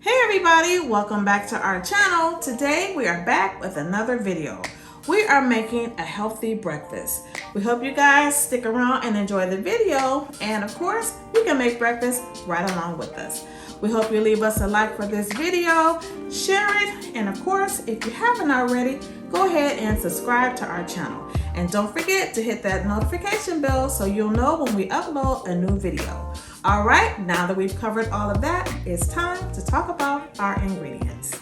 Hey everybody, welcome back to our channel. Today we are back with another video. We are making a healthy breakfast. We hope you guys stick around and enjoy the video, and of course you can make breakfast right along with us. We hope you leave us a like for this video, share it, and of course if you haven't already, go ahead and subscribe to our channel. And don't forget to hit that notification bell so you'll know when we upload a new video. All right, now that we've covered all of that, it's time to talk about our ingredients.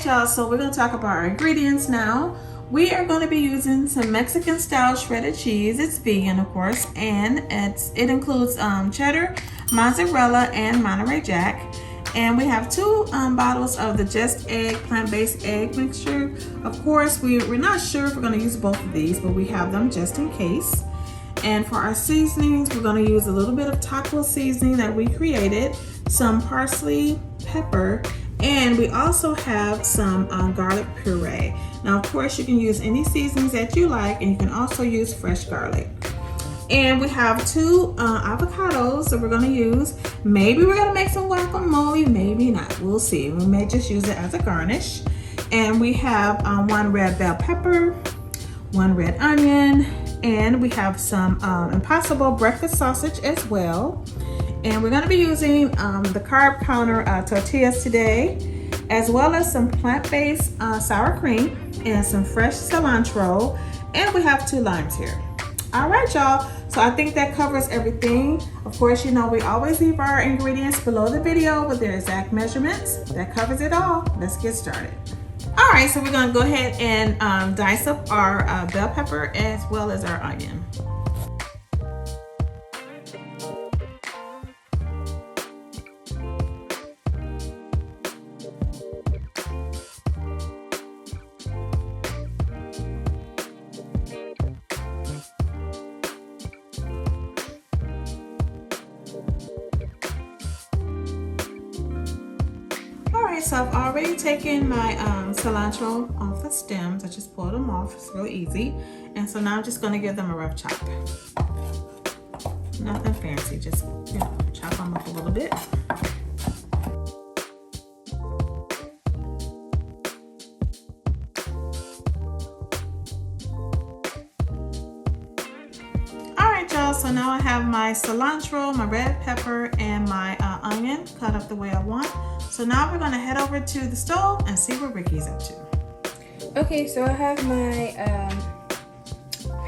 Y'all, so we're going to talk about our ingredients now. We are going to be using some Mexican style shredded cheese. It's vegan, of course, and it includes cheddar, mozzarella, and Monterey Jack. And we have 2 bottles of the Just Egg plant-based egg mixture. Of course, we're not sure if we're going to use both of these, but we have them just in case. And for our seasonings, we're going to use a little bit of taco seasoning that we created, some parsley, pepper, and we also have some garlic puree. Now, of course, you can use any seasonings that you like, and you can also use fresh garlic. And we have 2 avocados that we're going to use. Maybe we're going to make some guacamole, maybe not. We'll see. We may just use it as a garnish. And we have 1 red bell pepper, 1 red onion, and we have some Impossible breakfast sausage as well. And we're going to be using the carb counter tortillas today, as well as some plant-based sour cream and some fresh cilantro, and we have 2 limes here. All right, y'all, so I think that covers everything. Of course, you know we always leave our ingredients below the video with their exact measurements. That covers it all. Let's get started. All right, so we're going to go ahead and dice up our bell pepper as well as our onion. So I've already taken my cilantro off the stems. I just pulled them off. It's real easy. And so now I'm just going to give them a rough chop. Nothing fancy, just chop them up a little bit. Alright y'all, so now I have my cilantro, my red pepper, and my onion cut up the way I want. So now we're going to head over to the stove and see what Ricki's up to. Okay, so I have my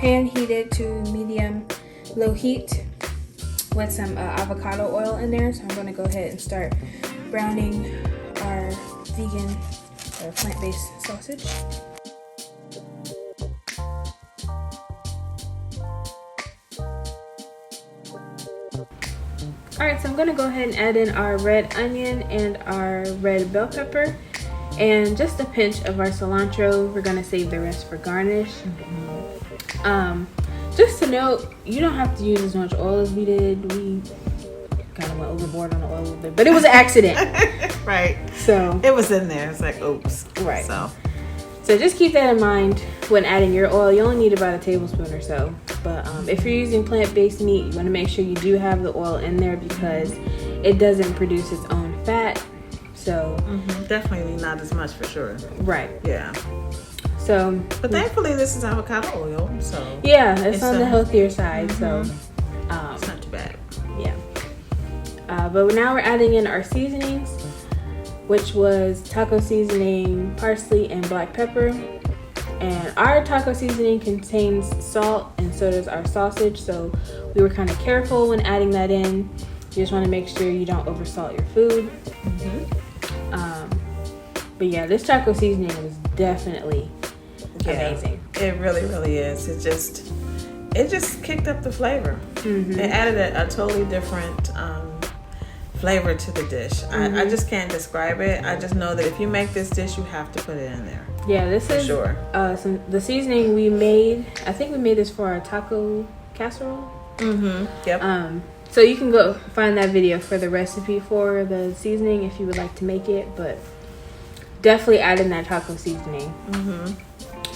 pan heated to medium low heat with some avocado oil in there. So I'm going to go ahead and start browning our vegan or plant-based sausage. Alright, so I'm going to go ahead and add in our red onion and our red bell pepper and just a pinch of our cilantro. We're going to save the rest for garnish. Just to note, you don't have to use as much oil as we did. We kind of went overboard on the oil a little bit, but it was an accident. Right. So it was in there. It's like, oops. Right. So just keep that in mind when adding your oil. You only need about a tablespoon or so. But if you're using plant-based meat, you want to make sure you do have the oil in there because it doesn't produce its own fat. So definitely not as much for sure. Right. Yeah. So, but thankfully this is avocado oil, so yeah, it's on the healthier side. So it's not too bad. Yeah. But now we're adding in our seasonings, which was taco seasoning, parsley, and black pepper. And our taco seasoning contains salt, and so does our sausage. So we were kind of careful when adding that in. You just want to make sure you don't oversalt your food. But yeah, this taco seasoning was definitely amazing. It really, really is. It just kicked up the flavor. It added a totally different flavor to the dish. I just can't describe it. I just know that if you make this dish, you have to put it in there. Yeah, this is sure. The seasoning we made. I think we made this for our taco casserole. Yep. So you can go find that video for the recipe for the seasoning if you would like to make it, but definitely add in that taco seasoning.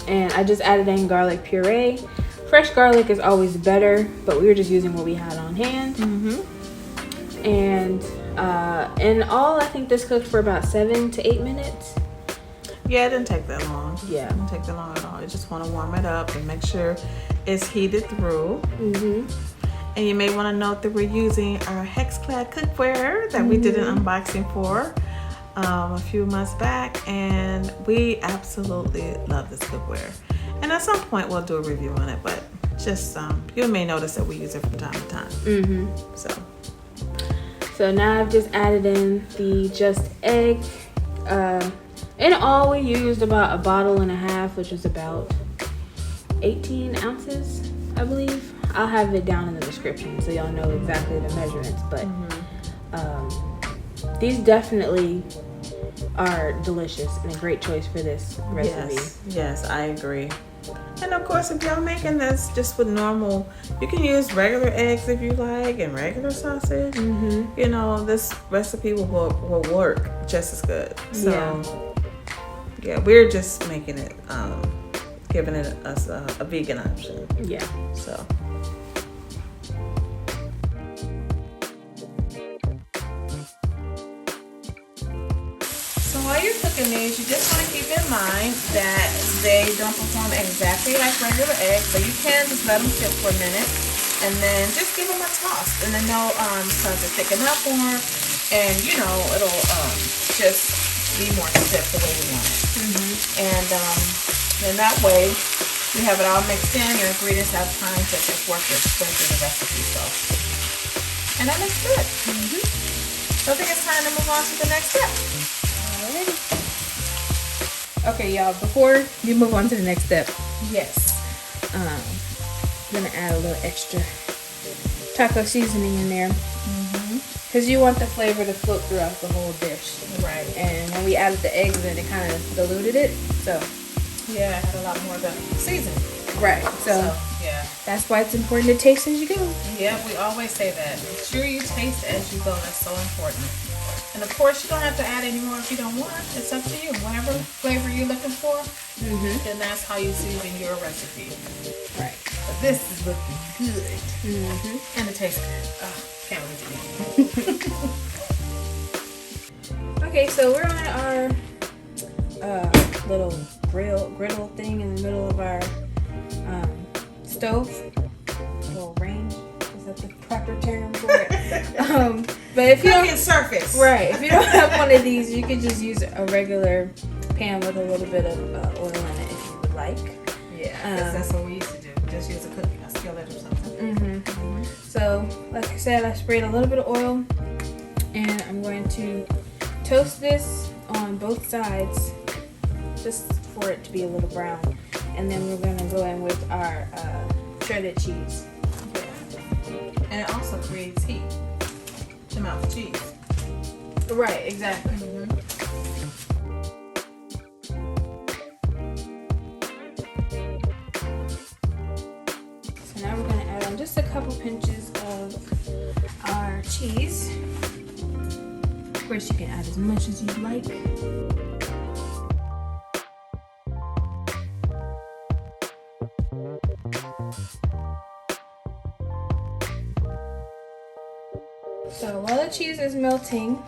And I just added in garlic puree. Fresh garlic is always better, but we were just using what we had on hand. And in all, I think this cooked for about 7 to 8 minutes. Yeah, it didn't take that long. Yeah. It didn't take that long at all. You just want to warm it up and make sure it's heated through. And you may want to note that we're using our Hex-Clad cookware that we did an unboxing for a few months back, and we absolutely love this cookware. And at some point we'll do a review on it, but just you may notice that we use it from time to time. So now I've just added in the just egg. In all, we used about 1.5 bottles, which is about 18 ounces, I believe. I'll have it down in the description so y'all know exactly the measurements, but these definitely are delicious and a great choice for this recipe. Yes, I agree. And of course, if y'all making this just with normal, you can use regular eggs if you like, and regular sausage. You know, this recipe will work just as good. So yeah, we're just making it, giving it us a vegan option. Yeah. So. While you're cooking these, you just want to keep in mind that they don't perform exactly like regular eggs, so you can just let them sit for a minute and then just give them a toss, and then they'll start to thicken up more, and you know, it'll just be more stiff the way you want it. And then that way you have it all mixed in, your ingredients have time to just work its way through the recipe. So, and that looks good. So I think it's time to move on to the next step. Okay, y'all, before you move on to the next step, I'm gonna add a little extra taco seasoning in there, because you want the flavor to float throughout the whole dish. Right. And when we added the eggs in, it kind of diluted it, so yeah, it had a lot more of the seasoning. Right. So yeah, that's why it's important to taste as you go. Yeah, we always say that. Make sure you taste as you go. That's so important. And of course, you don't have to add any more if you don't want. It's up to you. Whatever flavor you're looking for, then that's how you season your recipe. Right. But this is looking good. And it tastes good. Oh, can't wait to eat it. Okay, so we're on our little griddle thing in the middle of our stove. Little range. Is that the proper term for it? But if you don't surface, right, if you don't have one of these, you could just use a regular pan with a little bit of oil in it if you would like. Yeah, that's what we used to do. Just use a skillet or something. So, like I said, I sprayed a little bit of oil, and I'm going to toast this on both sides, just for it to be a little brown, and then we're going to go in with our shredded cheese. And it also creates heat to melt the cheese. Right, exactly. So now we're going to add on just a couple pinches of our cheese. Of course, you can add as much as you'd like. So while the cheese is melting,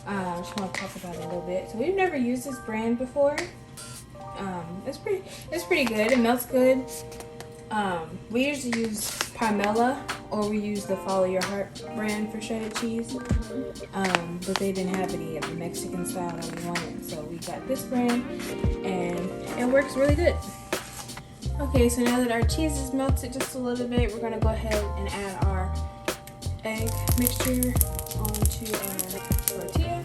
I just want to talk about it a little bit. So we've never used this brand before. It's pretty good. It melts good. We usually use Pamela, or we use the Follow Your Heart brand for shredded cheese. But they didn't have any of the Mexican style that we wanted, so we got this brand, and it works really good. Okay, so now that our cheese is melted just a little bit, we're gonna go ahead and add our egg mixture onto our tortilla.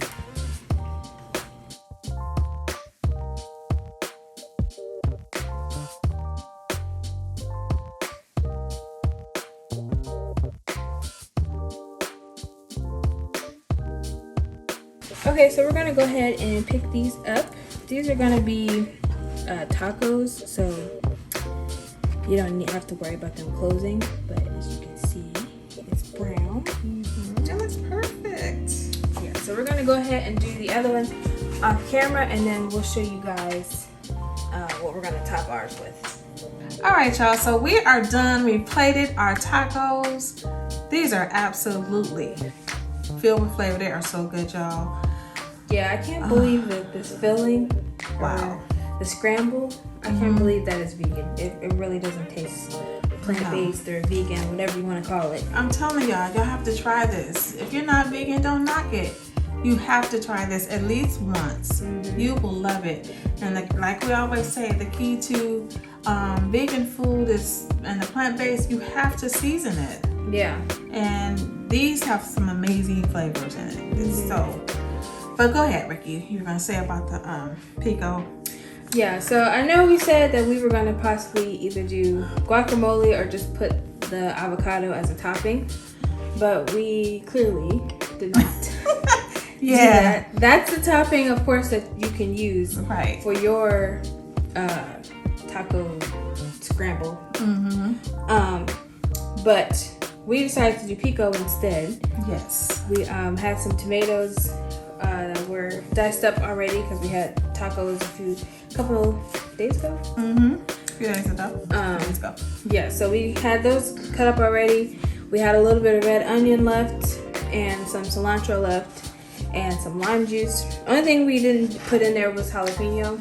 Okay, so we're gonna go ahead and pick these up. These are gonna be tacos, so you don't have to worry about them closing. But as you can see, it's brown. That looks perfect. Yeah, so we're gonna go ahead and do the other ones off camera, and then we'll show you guys what we're gonna top ours with. All right, y'all. So we are done. We plated our tacos. These are absolutely filled with flavor. They are so good, y'all. Yeah, I can't believe that this filling. Wow. The scramble. I can't believe that it's vegan. It really doesn't taste plant-based or vegan, whatever you want to call it. I'm telling y'all have to try this. If you're not vegan, don't knock it. You have to try this at least once. You will love it. And like we always say, the key to vegan food is, and the plant-based, you have to season it. Yeah. And these have some amazing flavors in it. It's so. But go ahead, Ricki. You were gonna say about the pico. Yeah. So I know we said that we were gonna possibly either do guacamole or just put the avocado as a topping, but we clearly did not. Yeah. That's the topping, of course, that you can use Right. for your taco scramble. But we decided to do pico instead. Yes. We had some tomatoes that were diced up already because we had tacos a couple days ago. A few days ago. Yeah, so we had those cut up already. We had a little bit of red onion left and some cilantro left and some lime juice. Only thing we didn't put in there was jalapeno.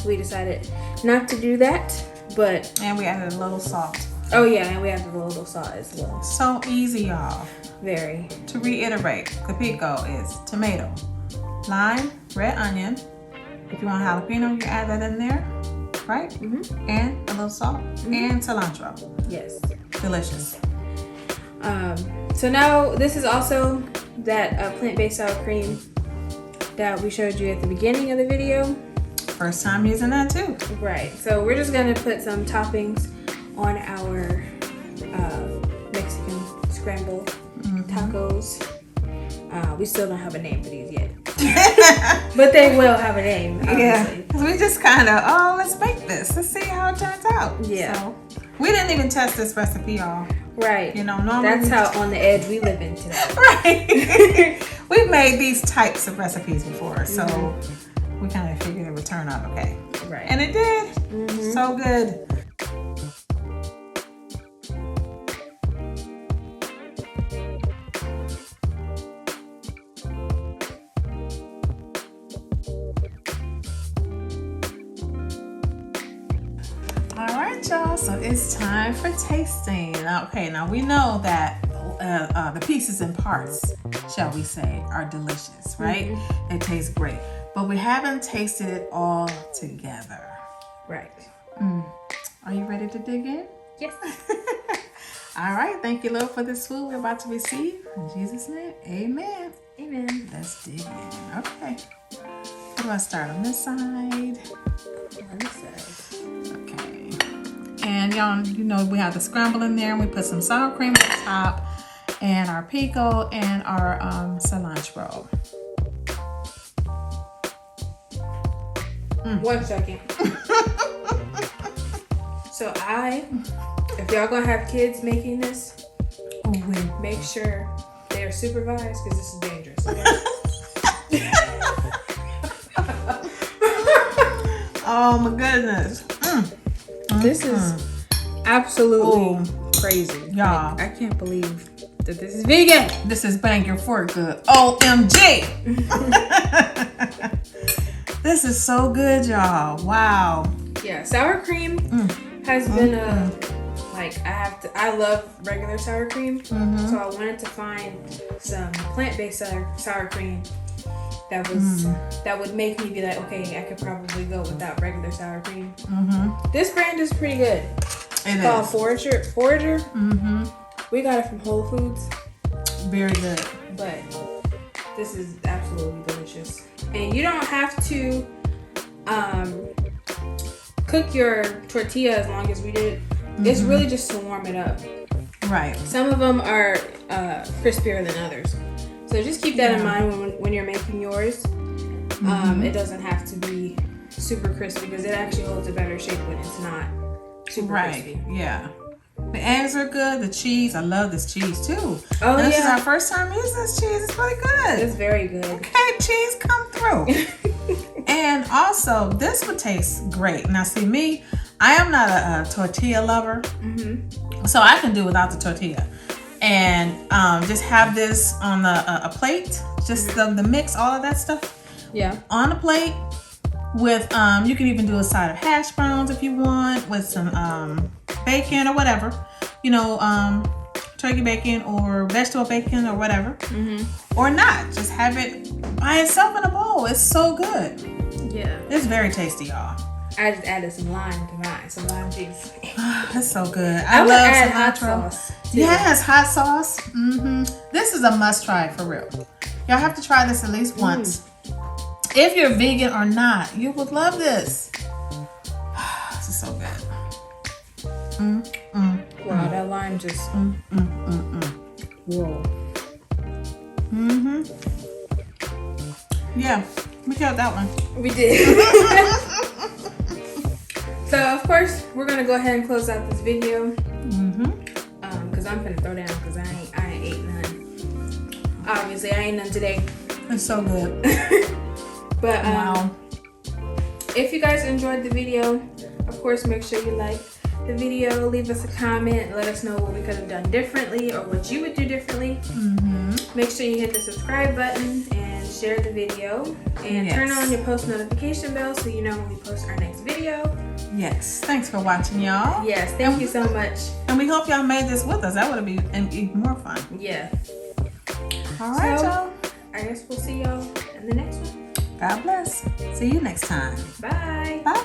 We decided not to do that, but and we added a little salt. Oh yeah, and we added a little salt as well. So easy, y'all. Very. To reiterate, the pico is tomato, lime, red onion. If you want jalapeno, you add that in there, right? And a little salt and cilantro. Yes. Delicious. So now this is also that plant-based sour cream that we showed you at the beginning of the video. First time using that too. Right. So we're just gonna put some toppings on our Mexican scramble tacos. We still don't have a name for these yet, but they will have a name. Obviously. Yeah, because we just kind of, let's make this. Let's see how it turns out. Yeah. So, we didn't even test this recipe, y'all. Right. You know, normally that's how on the edge we live in today. Right. We've made these types of recipes before, so we kind of figured it would turn out okay. Right. And it did. So good. All right, y'all, so it's time for tasting. Okay, now we know that the pieces and parts, shall we say, are delicious, right? They taste great, but we haven't tasted it all together. Right. Are you ready to dig in? Yes. All right, thank you, Lord, for this food we're about to receive. In Jesus' name, amen. Amen. Let's dig in. Okay. How do I start on this side? On this side. Okay. And y'all, you know, we have the scramble in there, and we put some sour cream on top, and our pico and our cilantro. 1 second. So if y'all gonna have kids making this, make sure they are supervised because this is dangerous. Okay? Oh my goodness. This is absolutely crazy. Y'all. Like, I can't believe that this is vegan. This is banging for good. OMG. This is so good, y'all. Wow. Yeah, sour cream has been I love regular sour cream. So I wanted to find some plant-based sour cream that was that would make me be like, okay, I could probably go without regular sour cream. This brand is pretty good. It's called Forager. We got it from Whole Foods. Very good. But this is absolutely delicious. And you don't have to cook your tortilla as long as we did. It's really just to warm it up. Right. Some of them are crispier than others. So just keep that in mind when you're making yours. It doesn't have to be super crispy because it actually holds a better shape when it's not super crispy. Yeah. The eggs are good. The cheese, I love this cheese too. Oh, this is our first time using this cheese. It's really good. It's very good. Okay, cheese, come through. And also, this would taste great. Now, see me, I am not a tortilla lover, so I can do without the tortilla. And just have this on a plate, just the mix, all of that stuff. Yeah. On a plate with, you can even do a side of hash browns if you want, with some bacon or whatever. You know, turkey bacon or vegetable bacon or whatever. Or not. Just have it by itself in a bowl. It's so good. Yeah. It's very tasty, y'all. I just added some lime to mine, some lime juice. That's so good. I love would add cilantro. hot sauce too. Yes, hot sauce. This is a must try for real. Y'all have to try this at least once. If you're vegan or not, you would love this. This is so good. Wow, that lime just. Whoa. Yeah, we killed that one. We did. So of course we're gonna go ahead and close out this video. Cause I'm finna throw down because I ain't ate none. Obviously I ain't none today. It's so good. But wow. If you guys enjoyed the video, of course make sure you like the video, leave us a comment, let us know what we could have done differently or what you would do differently. Make sure you hit the subscribe button and share the video and turn on your post notification bell so you know when we post our next video. Yes, thanks for watching, y'all. Yes, thank you so much. And we hope y'all made this with us. That would have been even more fun. Yeah. All right, y'all. I guess we'll see y'all in the next one. God bless. See you next time. Bye. Bye.